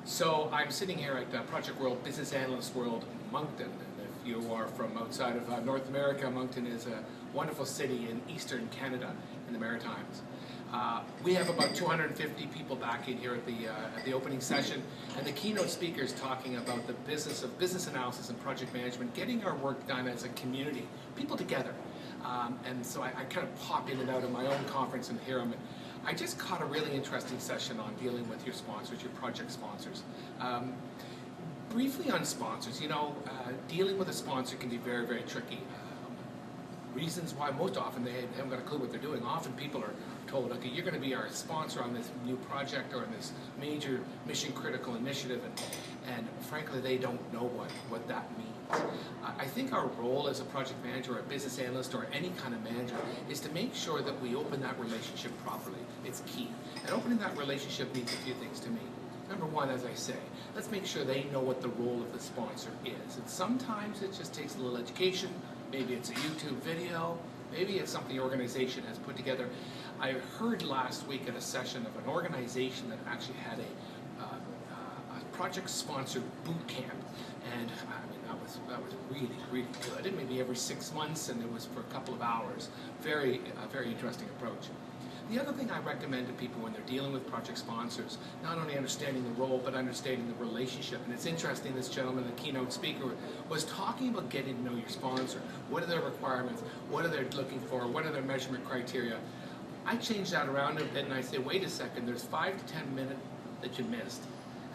So I'm sitting here at Project World, Business Analyst World, Moncton. And if you are from outside of North America, Moncton is a wonderful city in eastern Canada in the Maritimes. We have about 250 people back in here at the opening session, and the keynote speaker is talking about the business of business analysis and project management, getting our work done as a community, people together. And so I kind of pop in and out of my own conference and hear them. I just caught a really interesting session on dealing with your sponsors, your project sponsors. Briefly on sponsors, dealing with a sponsor can be very, very tricky. Reasons why most often they haven't got a clue what they're doing. Often people are told, okay, you're going to be our sponsor on this new project or on this major mission critical initiative, and frankly they don't know what that means. I think our role as a project manager or a business analyst or any kind of manager is to make sure that we open that relationship properly. It's key. And opening that relationship means a few things to me. Number one, as I say, let's make sure they know what the role of the sponsor is. And sometimes it just takes a little education. Maybe it's a YouTube video. Maybe it's something the organization has put together. I heard last week at a session of an organization that actually had a project sponsored boot camp. And I mean, that was really, really good. And maybe every 6 months, and it was for a couple of hours. Very interesting approach. The other thing I recommend to people when they're dealing with project sponsors, not only understanding the role, but understanding the relationship. And it's interesting, this gentleman, the keynote speaker, was talking about getting to know your sponsor. What are their requirements? What are they looking for? What are their measurement criteria? I change that around a bit and I say, wait a second, there's 5 to 10 minutes that you missed.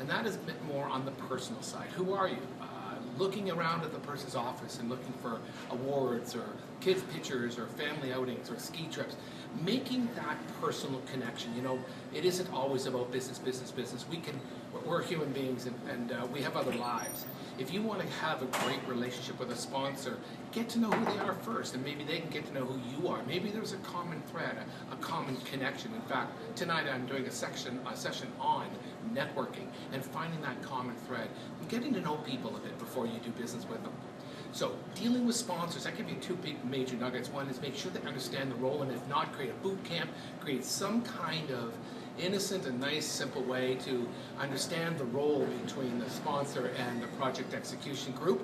And that is a bit more on the personal side. Who are you? Looking around at the person's office and looking for awards or kids' pictures or family outings or ski trips. Making that personal connection. It isn't always about business. We're human beings and we have other lives. If you want to have a great relationship with a sponsor, get to know who they are first, and maybe they can get to know who you are. Maybe there's a common thread, a common connection. In fact, tonight I'm doing a session on networking and finding that common thread and getting to know people a bit before you do business with them. So, dealing with sponsors, I give you 2 big major nuggets. One is make sure they understand the role, and if not, create a boot camp, create some kind of innocent and nice, simple way to understand the role between the sponsor and the project execution group.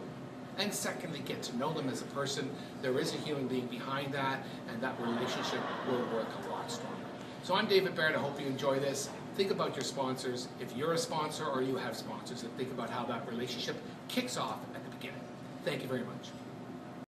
And secondly, get to know them as a person. There is a human being behind that, and that relationship will work a lot stronger. So I'm David Barrett. I hope you enjoy this. Think about your sponsors. If you're a sponsor or you have sponsors, and think about how that relationship kicks off at the beginning. Thank you very much.